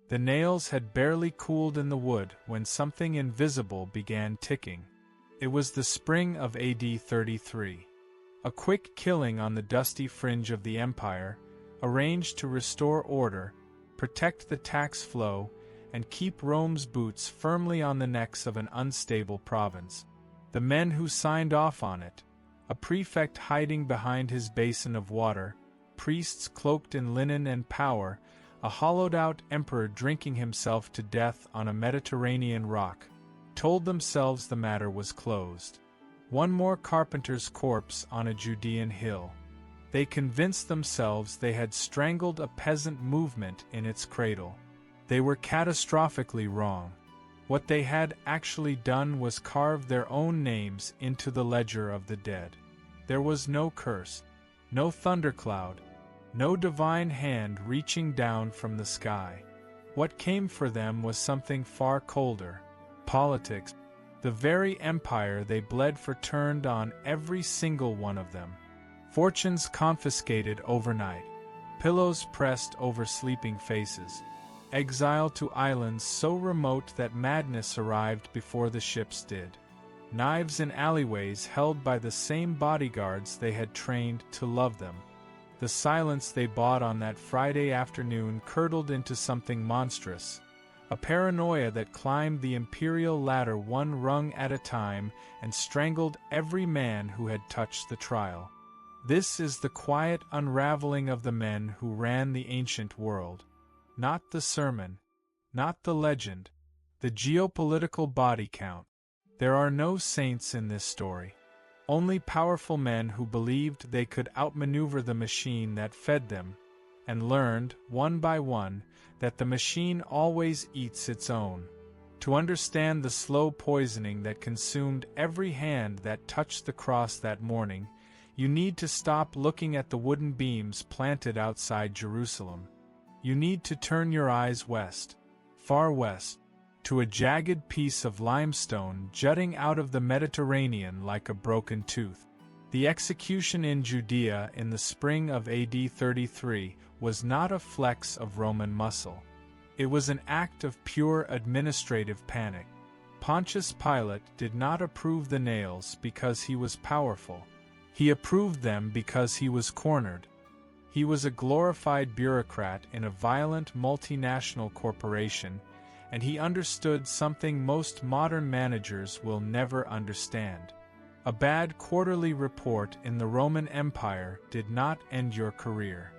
The nails had barely cooled in the wood when something invisible began ticking. It was the spring of AD 33. A quick killing on the dusty fringe of the empire, arranged to restore order, protect the tax flow, and keep Rome's boots firmly on the necks of an unstable province. The men who signed off on it, a prefect hiding behind his basin of water, priests cloaked in linen and power, a hollowed-out emperor drinking himself to death on a Mediterranean rock, told themselves the matter was closed. One more carpenter's corpse on a Judean hill. They convinced themselves they had strangled a peasant movement in its cradle. They were catastrophically wrong. What they had actually done was carve their own names into the ledger of the dead. There was no curse, no thundercloud, no divine hand reaching down from the sky. What came for them was something far colder: politics. The very empire they bled for turned on every single one of them. Fortunes confiscated overnight. Pillows pressed over sleeping faces. Exile to islands so remote that madness arrived before the ships did. Knives in alleyways held by the same bodyguards they had trained to love them. The silence they bought on that Friday afternoon curdled into something monstrous, a paranoia that climbed the imperial ladder one rung at a time and strangled every man who had touched the trial. This is the quiet unraveling of the men who ran the ancient world. Not the sermon, not the legend, the geopolitical body count. There are no saints in this story. Only powerful men who believed they could outmaneuver the machine that fed them, and learned, one by one, that the machine always eats its own. To understand the slow poisoning that consumed every hand that touched the cross that morning, you need to stop looking at the wooden beams planted outside Jerusalem. You need to turn your eyes west, far west, to a jagged piece of limestone jutting out of the Mediterranean like a broken tooth. The execution in Judea in the spring of AD 33 was not a flex of Roman muscle. It was an act of pure administrative panic. Pontius Pilate did not approve the nails because he was powerful. He approved them because he was cornered. He was a glorified bureaucrat in a violent multinational corporation, and he understood something most modern managers will never understand. A bad quarterly report in the Roman Empire did not end your career.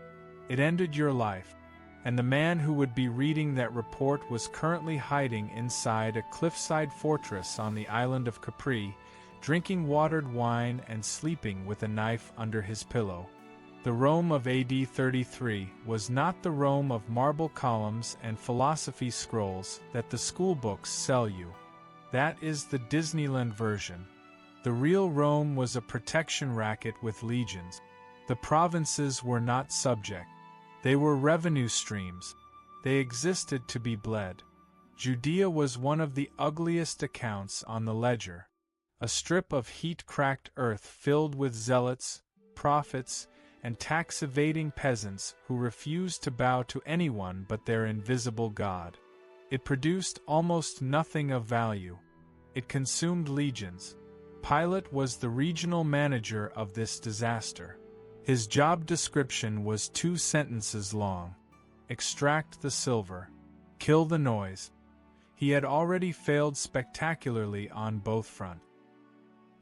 It ended your life, and the man who would be reading that report was currently hiding inside a cliffside fortress on the island of Capri, drinking watered wine and sleeping with a knife under his pillow. The Rome of AD 33 was not the Rome of marble columns and philosophy scrolls that the schoolbooks sell you. That is the Disneyland version. The real Rome was a protection racket with legions. The provinces were not subject. They were revenue streams. They existed to be bled. Judea was one of the ugliest accounts on the ledger. A strip of heat-cracked earth filled with zealots, prophets, and tax-evading peasants who refused to bow to anyone but their invisible God. It produced almost nothing of value. It consumed legions. Pilate was the regional manager of this disaster. His job description was 2 sentences long. Extract the silver. Kill the noise. He had already failed spectacularly on both fronts.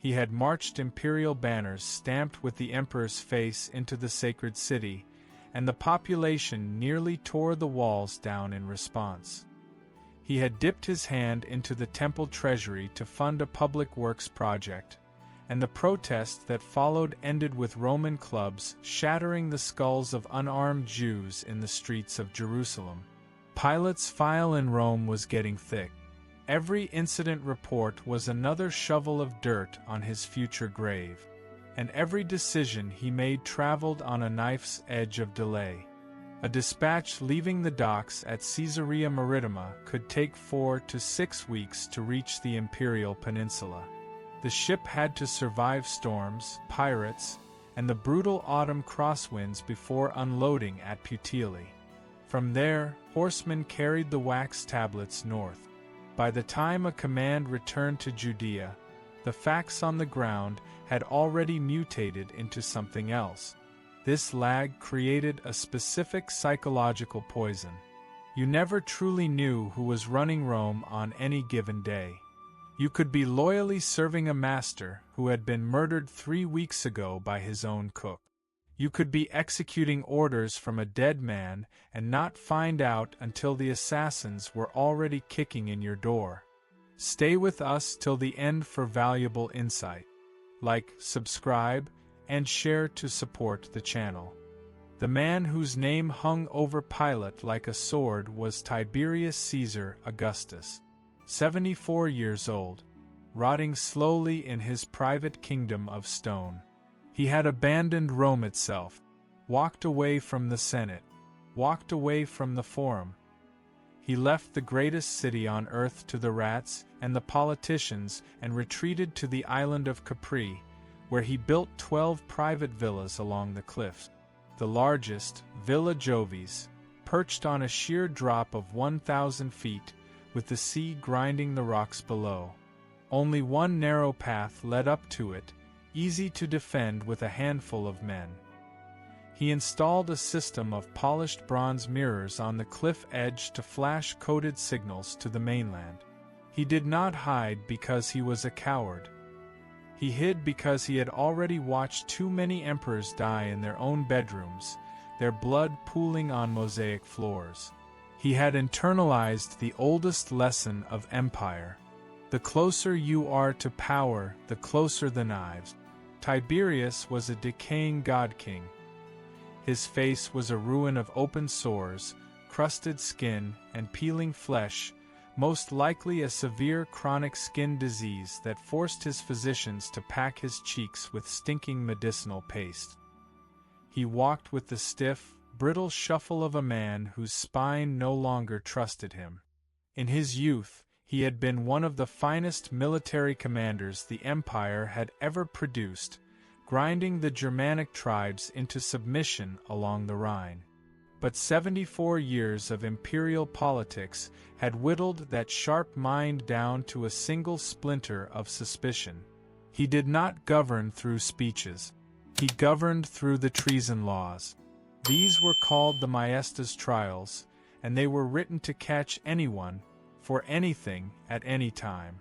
He had marched imperial banners stamped with the emperor's face into the sacred city, and the population nearly tore the walls down in response. He had dipped his hand into the temple treasury to fund a public works project, and the protest that followed ended with Roman clubs shattering the skulls of unarmed Jews in the streets of Jerusalem. Pilate's file in Rome was getting thick. Every incident report was another shovel of dirt on his future grave, and every decision he made traveled on a knife's edge of delay. A dispatch leaving the docks at Caesarea Maritima could take 4 to 6 weeks to reach the imperial peninsula. The ship had to survive storms, pirates, and the brutal autumn crosswinds before unloading at Puteoli. From there, horsemen carried the wax tablets north. By the time a command returned to Judea, the facts on the ground had already mutated into something else. This lag created a specific psychological poison. You never truly knew who was running Rome on any given day. You could be loyally serving a master who had been murdered 3 weeks ago by his own cook. You could be executing orders from a dead man and not find out until the assassins were already kicking in your door. Stay with us till the end for valuable insight. Like, subscribe, and share to support the channel. The man whose name hung over Pilate like a sword was Tiberius Caesar Augustus, 74 years old, rotting slowly in his private kingdom of stone. He had abandoned Rome itself, walked away from the Senate, walked away from the Forum. He left the greatest city on earth to the rats and the politicians and retreated to the island of Capri, where he built 12 private villas along the cliffs. The largest, Villa Jovis, perched on a sheer drop of 1,000 feet, with the sea grinding the rocks below. Only one narrow path led up to it, easy to defend with a handful of men. He installed a system of polished bronze mirrors on the cliff edge to flash coded signals to the mainland. He did not hide because he was a coward. He hid because he had already watched too many emperors die in their own bedrooms, their blood pooling on mosaic floors. He had internalized the oldest lesson of empire. The closer you are to power, the closer the knives. Tiberius was a decaying god-king. His face was a ruin of open sores, crusted skin, and peeling flesh, most likely a severe chronic skin disease that forced his physicians to pack his cheeks with stinking medicinal paste. He walked with the stiff, brittle shuffle of a man whose spine no longer trusted him. In his youth, he had been one of the finest military commanders the empire had ever produced, grinding the Germanic tribes into submission along the Rhine. But 74 years of imperial politics had whittled that sharp mind down to a single splinter of suspicion. He did not govern through speeches. He governed through the treason laws. These were called the Maestas trials, and they were written to catch anyone, for anything, at any time.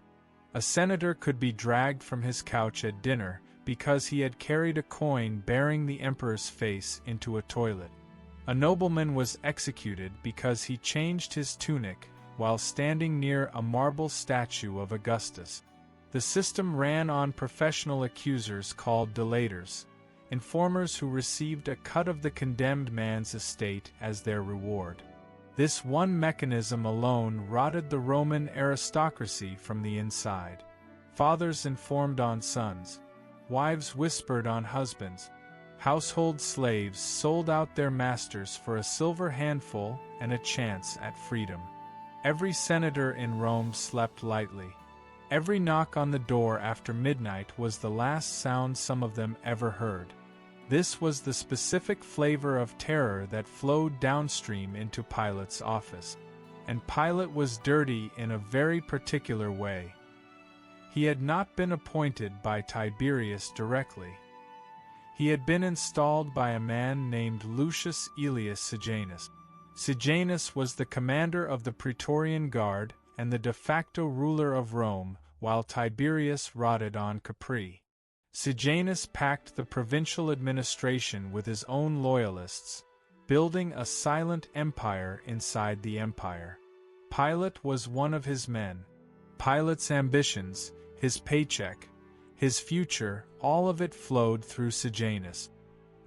A senator could be dragged from his couch at dinner because he had carried a coin bearing the emperor's face into a toilet. A nobleman was executed because he changed his tunic while standing near a marble statue of Augustus. The system ran on professional accusers called delators, informers who received a cut of the condemned man's estate as their reward. This one mechanism alone rotted the Roman aristocracy from the inside. Fathers informed on sons. Wives whispered on husbands. Household slaves sold out their masters for a silver handful and a chance at freedom. Every senator in Rome slept lightly. Every knock on the door after midnight was the last sound some of them ever heard. This was the specific flavor of terror that flowed downstream into Pilate's office. And Pilate was dirty in a very particular way. He had not been appointed by Tiberius directly. He had been installed by a man named Lucius Aelius Sejanus. Sejanus was the commander of the Praetorian Guard and the de facto ruler of Rome, while Tiberius rotted on Capri. Sejanus packed the provincial administration with his own loyalists, building a silent empire inside the empire. Pilate was one of his men. Pilate's ambitions, his paycheck, his future, all of it flowed through Sejanus.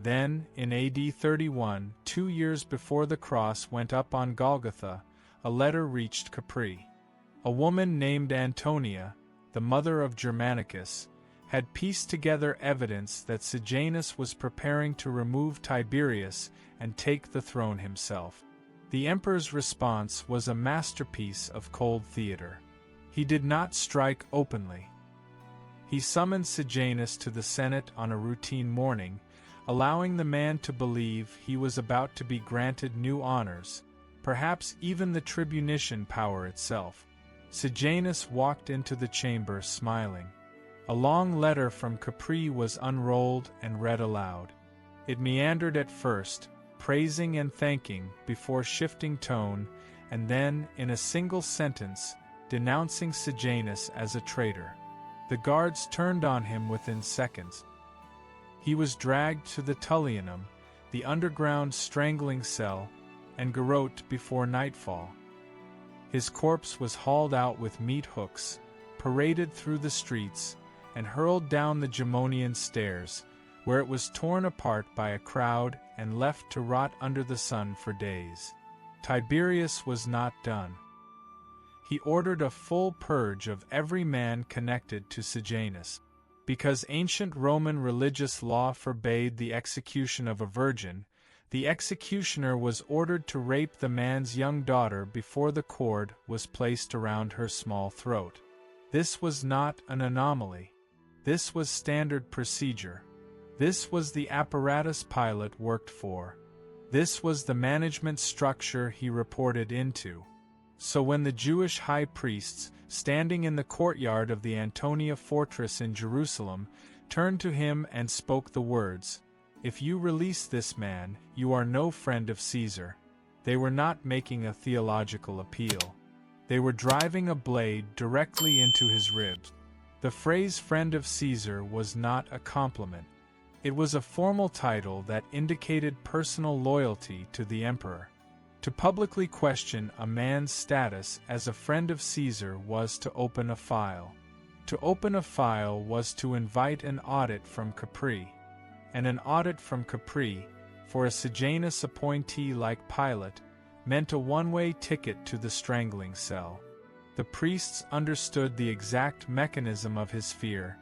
Then, in AD 31, 2 years before the cross went up on Golgotha, a letter reached Capri. A woman named Antonia, the mother of Germanicus, had pieced together evidence that Sejanus was preparing to remove Tiberius and take the throne himself. The emperor's response was a masterpiece of cold theater. He did not strike openly. He summoned Sejanus to the Senate on a routine morning, allowing the man to believe he was about to be granted new honors, perhaps even the tribunician power itself. Sejanus walked into the chamber smiling. A long letter from Capri was unrolled and read aloud. It meandered at first, praising and thanking, before shifting tone, and then, in a single sentence, denouncing Sejanus as a traitor. The guards turned on him within seconds. He was dragged to the Tullianum, the underground strangling cell, and garroted before nightfall. His corpse was hauled out with meat hooks, paraded through the streets, and hurled down the Gemonian stairs, where it was torn apart by a crowd and left to rot under the sun for days. Tiberius was not done. He ordered a full purge of every man connected to Sejanus. Because ancient Roman religious law forbade the execution of a virgin, the executioner was ordered to rape the man's young daughter before the cord was placed around her small throat. This was not an anomaly. This was standard procedure. This was the apparatus Pilate worked for. This was the management structure he reported into. So when the Jewish high priests, standing in the courtyard of the Antonia fortress in Jerusalem, turned to him and spoke the words, "If you release this man, you are no friend of Caesar," they were not making a theological appeal. They were driving a blade directly into his ribs. The phrase "friend of Caesar" was not a compliment. It was a formal title that indicated personal loyalty to the emperor. To publicly question a man's status as a friend of Caesar was to open a file. To open a file was to invite an audit from Capri. And an audit from Capri, for a Sejanus appointee like Pilate, meant a one-way ticket to the strangling cell. The priests understood the exact mechanism of his fear,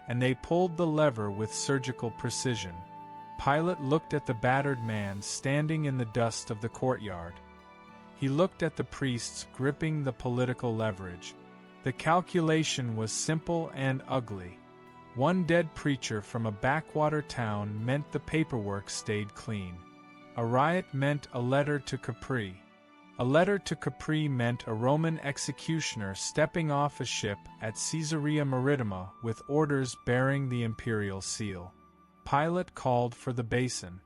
and they pulled the lever with surgical precision. Pilate looked at the battered man standing in the dust of the courtyard. He looked at the priests gripping the political leverage. The calculation was simple and ugly. One dead preacher from a backwater town meant the paperwork stayed clean. A riot meant a letter to Capri. A letter to Capri meant a Roman executioner stepping off a ship at Caesarea Maritima with orders bearing the imperial seal. Pilate called for the basin.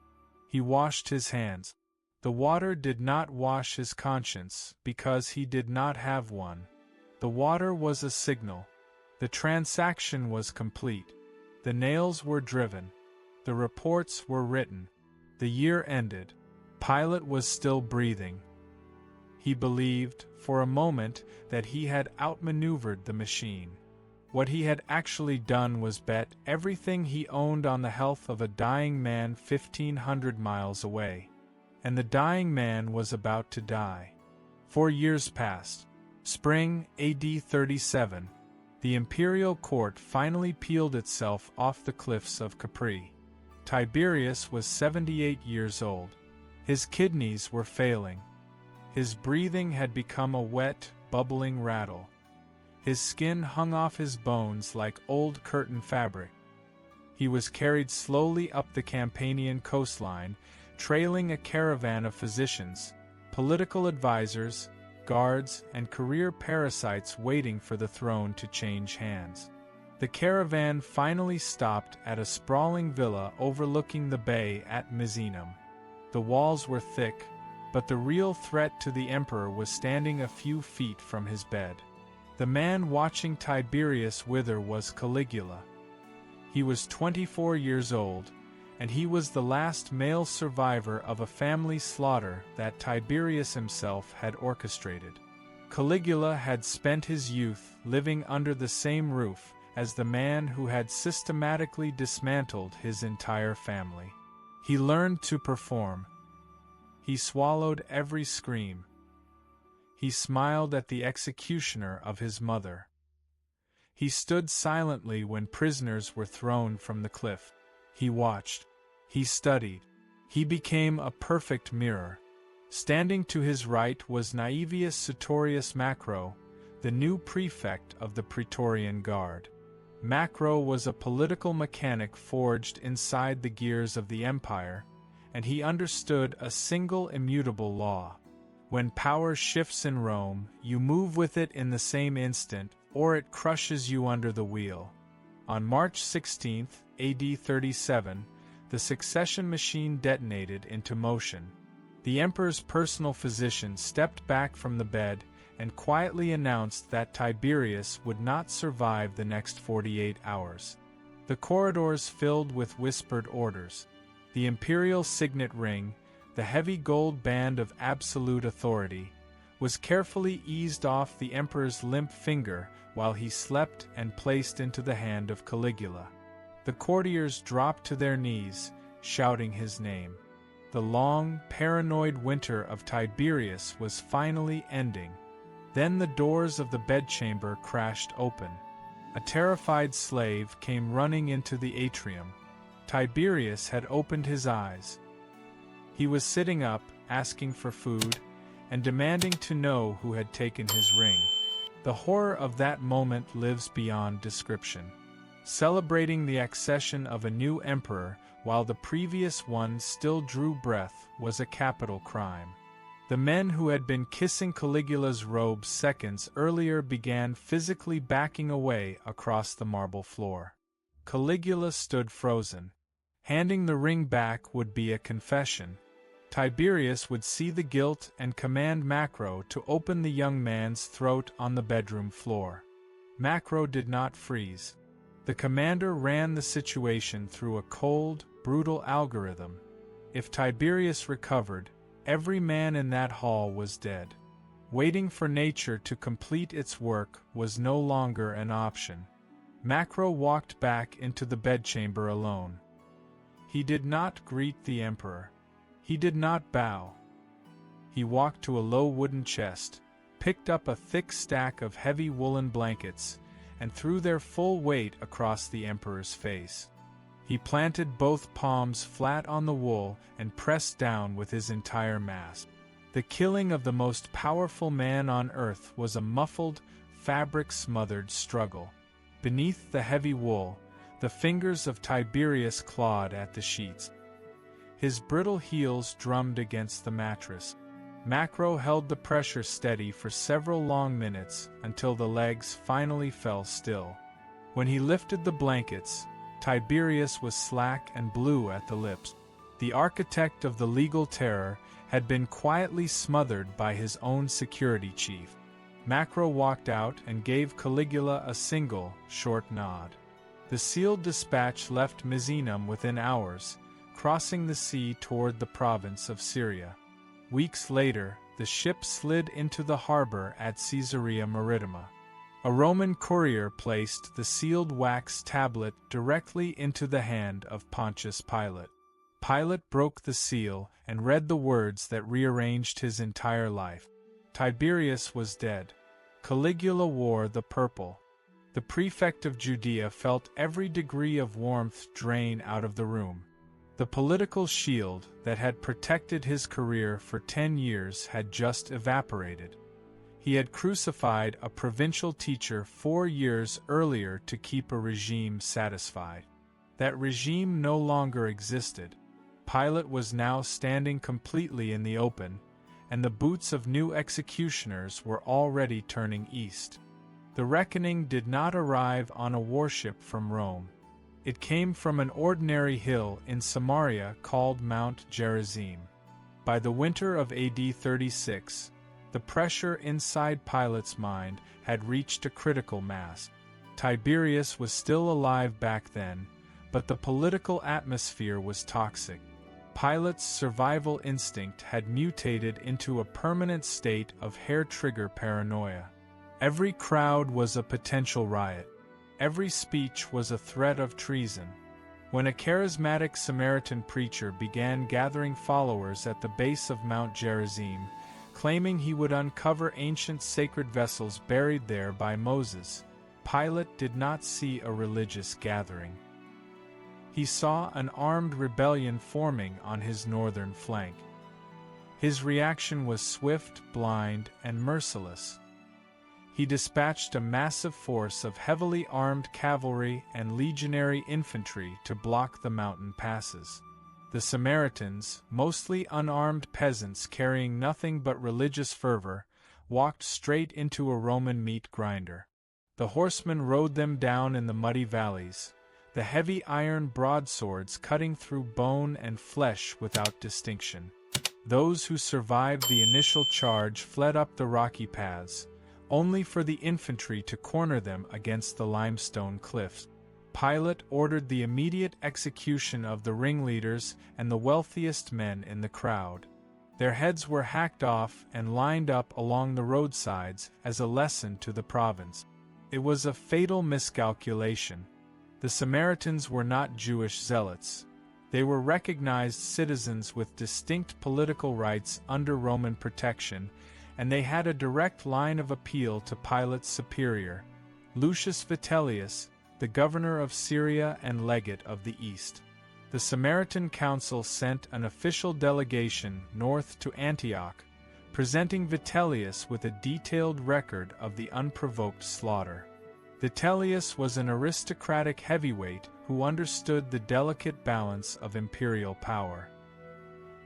He washed his hands. The water did not wash his conscience, because he did not have one. The water was a signal. The transaction was complete. The nails were driven. The reports were written. The year ended. Pilate was still breathing. He believed, for a moment, that he had outmaneuvered the machine. What he had actually done was bet everything he owned on the health of a dying man 1,500 miles away. And the dying man was about to die. 4 years passed. Spring, AD 37. The imperial court finally peeled itself off the cliffs of Capri. Tiberius was 78 years old. His kidneys were failing. His breathing had become a wet, bubbling rattle. His skin hung off his bones like old curtain fabric. He was carried slowly up the Campanian coastline, trailing a caravan of physicians, political advisors, guards, and career parasites waiting for the throne to change hands. The caravan finally stopped at a sprawling villa overlooking the bay at Misenum. The walls were thick, but the real threat to the emperor was standing a few feet from his bed. The man watching Tiberius wither was Caligula. He was 24 years old, and he was the last male survivor of a family slaughter that Tiberius himself had orchestrated. Caligula had spent his youth living under the same roof as the man who had systematically dismantled his entire family. He learned to perform. He swallowed every scream. He smiled at the executioner of his mother. He stood silently when prisoners were thrown from the cliff. He watched. He studied. He became a perfect mirror. Standing to his right was Naevius Sutorius Macro, the new prefect of the Praetorian Guard. Macro was a political mechanic forged inside the gears of the empire, and he understood a single immutable law. When power shifts in Rome, you move with it in the same instant, or it crushes you under the wheel. On March 16, AD 37, the succession machine detonated into motion. The emperor's personal physician stepped back from the bed and quietly announced that Tiberius would not survive the next 48 hours. The corridors filled with whispered orders. The imperial signet ring, the heavy gold band of absolute authority, was carefully eased off the emperor's limp finger while he slept and placed into the hand of Caligula. The courtiers dropped to their knees, shouting his name. The long, paranoid winter of Tiberius was finally ending. Then the doors of the bedchamber crashed open. A terrified slave came running into the atrium. Tiberius had opened his eyes. He was sitting up, asking for food, and demanding to know who had taken his ring. The horror of that moment lives beyond description. Celebrating the accession of a new emperor while the previous one still drew breath was a capital crime. The men who had been kissing Caligula's robe seconds earlier began physically backing away across the marble floor. Caligula stood frozen. Handing the ring back would be a confession. Tiberius would see the guilt and command Macro to open the young man's throat on the bedroom floor. Macro did not freeze. The commander ran the situation through a cold, brutal algorithm. If Tiberius recovered, every man in that hall was dead. Waiting for nature to complete its work was no longer an option. Macro walked back into the bedchamber alone. He did not greet the emperor. He did not bow. He walked to a low wooden chest, picked up a thick stack of heavy woolen blankets, and threw their full weight across the emperor's face. He planted both palms flat on the wool and pressed down with his entire mass. The killing of the most powerful man on earth was a muffled, fabric-smothered struggle. Beneath the heavy wool, the fingers of Tiberius clawed at the sheets. His brittle heels drummed against the mattress. Macro held the pressure steady for several long minutes until the legs finally fell still. When he lifted the blankets, Tiberius was slack and blue at the lips. The architect of the legal terror had been quietly smothered by his own security chief. Macro walked out and gave Caligula a single, short nod. The sealed dispatch left Misenum within hours, crossing the sea toward the province of Syria. Weeks later, the ship slid into the harbor at Caesarea Maritima. A Roman courier placed the sealed wax tablet directly into the hand of Pontius Pilate. Pilate broke the seal and read the words that rearranged his entire life. Tiberius was dead. Caligula wore the purple. The prefect of Judea felt every degree of warmth drain out of the room. The political shield that had protected his career for 10 years had just evaporated. He had crucified a provincial teacher 4 years earlier to keep a regime satisfied. That regime no longer existed. Pilate was now standing completely in the open, and the boots of new executioners were already turning east. The reckoning did not arrive on a warship from Rome. It came from an ordinary hill in Samaria called Mount Gerizim. By the winter of AD 36, the pressure inside Pilate's mind had reached a critical mass. Tiberius was still alive back then, but the political atmosphere was toxic. Pilate's survival instinct had mutated into a permanent state of hair-trigger paranoia. Every crowd was a potential riot. Every speech was a threat of treason. When a charismatic Samaritan preacher began gathering followers at the base of Mount Gerizim, claiming he would uncover ancient sacred vessels buried there by Moses, Pilate did not see a religious gathering. He saw an armed rebellion forming on his northern flank. His reaction was swift, blind, and merciless. He dispatched a massive force of heavily armed cavalry and legionary infantry to block the mountain passes. The Samaritans, mostly unarmed peasants carrying nothing but religious fervor, walked straight into a Roman meat grinder. The horsemen rode them down in the muddy valleys, the heavy iron broadswords cutting through bone and flesh without distinction. Those who survived the initial charge fled up the rocky paths, only for the infantry to corner them against the limestone cliffs. Pilate ordered the immediate execution of the ringleaders and the wealthiest men in the crowd. Their heads were hacked off and lined up along the roadsides as a lesson to the province. It was a fatal miscalculation. The Samaritans were not Jewish zealots. They were recognized citizens with distinct political rights under Roman protection, and they had a direct line of appeal to Pilate's superior, Lucius Vitellius, the governor of Syria and legate of the East. The Samaritan council sent an official delegation north to Antioch, presenting Vitellius with a detailed record of the unprovoked slaughter. Vitellius was an aristocratic heavyweight who understood the delicate balance of imperial power.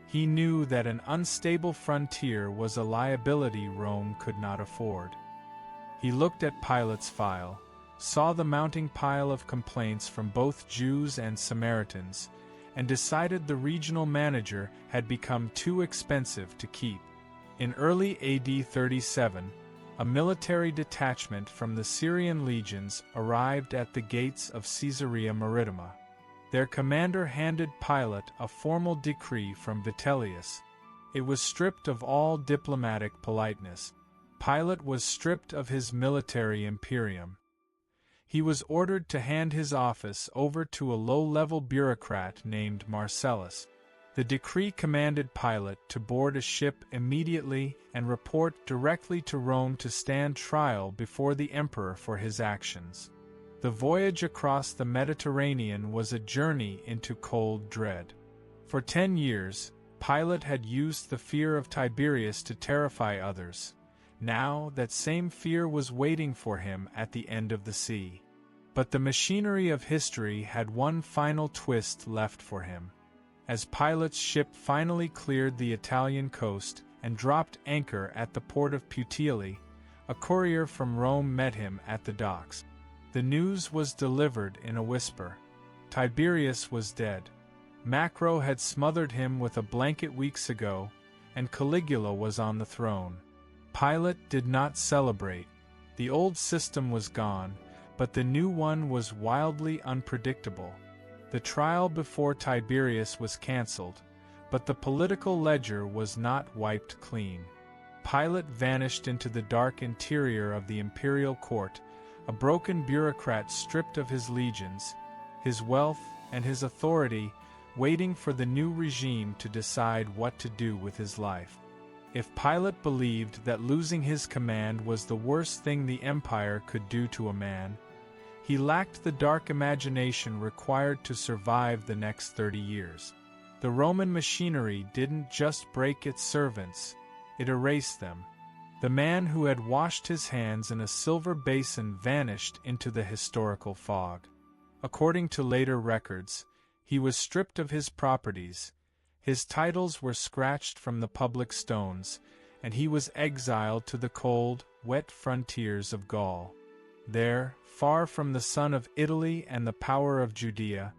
He knew that an unstable frontier was a liability Rome could not afford. He looked at Pilate's file, saw the mounting pile of complaints from both Jews and Samaritans, and decided the regional manager had become too expensive to keep. In early AD 37, a military detachment from the Syrian legions arrived at the gates of Caesarea Maritima. Their commander handed Pilate a formal decree from Vitellius. It was stripped of all diplomatic politeness. Pilate was stripped of his military imperium. He was ordered to hand his office over to a low-level bureaucrat named Marcellus. The decree commanded Pilate to board a ship immediately and report directly to Rome to stand trial before the emperor for his actions. The voyage across the Mediterranean was a journey into cold dread. For 10 years, Pilate had used the fear of Tiberius to terrify others. Now that same fear was waiting for him at the end of the sea. But the machinery of history had one final twist left for him. As Pilate's ship finally cleared the Italian coast and dropped anchor at the port of Puteoli, a courier from Rome met him at the docks. The news was delivered in a whisper. Tiberius was dead. Macro had smothered him with a blanket weeks ago, and Caligula was on the throne. Pilate did not celebrate. The old system was gone, but the new one was wildly unpredictable. The trial before Tiberius was cancelled, but the political ledger was not wiped clean. Pilate vanished into the dark interior of the imperial court, a broken bureaucrat stripped of his legions, his wealth, and his authority, waiting for the new regime to decide what to do with his life. If Pilate believed that losing his command was the worst thing the empire could do to a man, he lacked the dark imagination required to survive the next 30 years. The Roman machinery didn't just break its servants, it erased them. The man who had washed his hands in a silver basin vanished into the historical fog. According to later records, he was stripped of his properties, his titles were scratched from the public stones, and he was exiled to the cold, wet frontiers of Gaul. There, far from the sun of Italy and the power of Judea,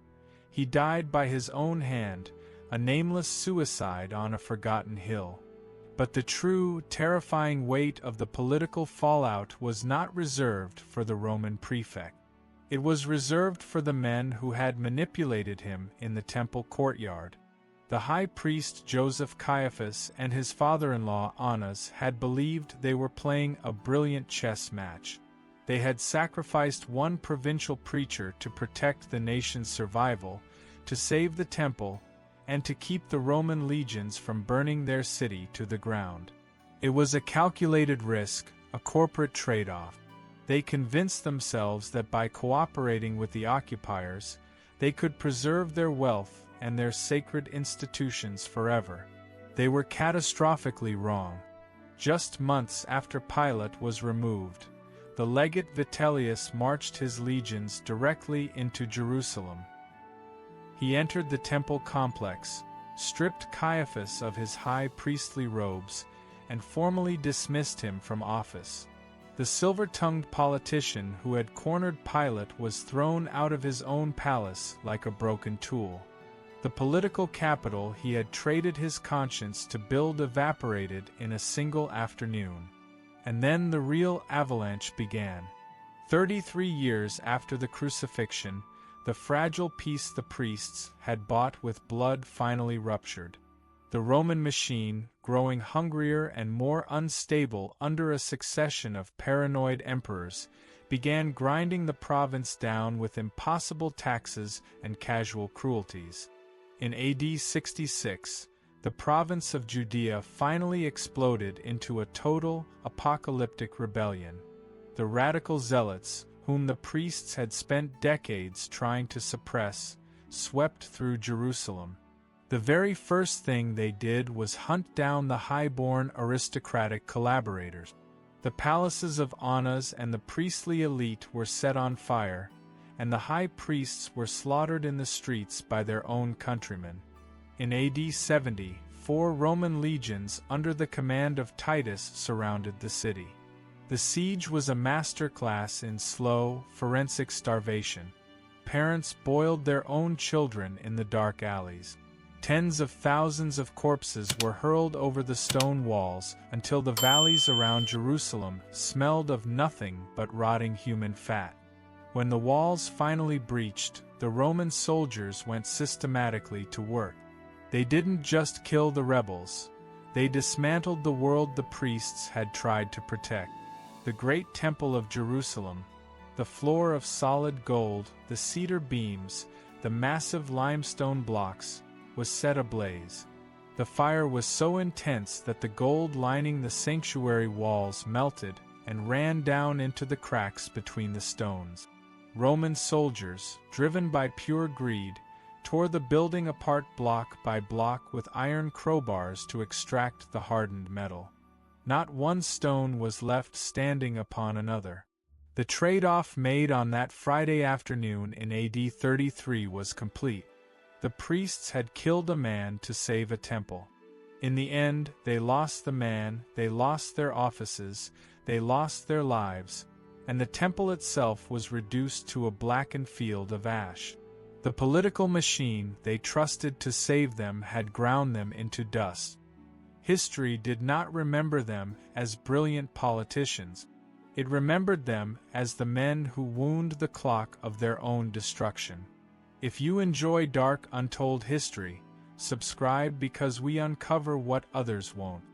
he died by his own hand, a nameless suicide on a forgotten hill. But the true, terrifying weight of the political fallout was not reserved for the Roman prefect. It was reserved for the men who had manipulated him in the temple courtyard. The high priest Joseph Caiaphas and his father-in-law Annas had believed they were playing a brilliant chess match. They had sacrificed one provincial preacher to protect the nation's survival, to save the temple, and to keep the Roman legions from burning their city to the ground. It was a calculated risk, a corporate trade-off. They convinced themselves that by cooperating with the occupiers, they could preserve their wealth and their sacred institutions forever. They were catastrophically wrong. Just months after Pilate was removed, the legate Vitellius marched his legions directly into Jerusalem. He entered the temple complex, stripped Caiaphas of his high priestly robes, and formally dismissed him from office. The silver-tongued politician who had cornered Pilate was thrown out of his own palace like a broken tool. The political capital he had traded his conscience to build evaporated in a single afternoon. And then the real avalanche began. 33 years after the crucifixion, the fragile peace the priests had bought with blood finally ruptured. The Roman machine, growing hungrier and more unstable under a succession of paranoid emperors, began grinding the province down with impossible taxes and casual cruelties. In AD 66, the province of Judea finally exploded into a total, apocalyptic rebellion. The radical zealots, whom the priests had spent decades trying to suppress, swept through Jerusalem. The very first thing they did was hunt down the high-born aristocratic collaborators. The palaces of Annas and the priestly elite were set on fire, and the high priests were slaughtered in the streets by their own countrymen. In AD 70, 4 Roman legions under the command of Titus surrounded the city. The siege was a masterclass in slow, forensic starvation. Parents boiled their own children in the dark alleys. Tens of thousands of corpses were hurled over the stone walls until the valleys around Jerusalem smelled of nothing but rotting human fat. When the walls finally breached, the Roman soldiers went systematically to work. They didn't just kill the rebels. They dismantled the world the priests had tried to protect. The great temple of Jerusalem, the floor of solid gold, the cedar beams, the massive limestone blocks, was set ablaze. The fire was so intense that the gold lining the sanctuary walls melted and ran down into the cracks between the stones. Roman soldiers, driven by pure greed, tore the building apart block by block with iron crowbars to extract the hardened metal. Not one stone was left standing upon another. The trade-off made on that Friday afternoon in AD 33 was complete. The priests had killed a man to save a temple. In the end, they lost the man, they lost their offices, they lost their lives, and the temple itself was reduced to a blackened field of ash. The political machine they trusted to save them had ground them into dust. History did not remember them as brilliant politicians. It remembered them as the men who wound the clock of their own destruction. If you enjoy dark, untold history, subscribe because we uncover what others won't.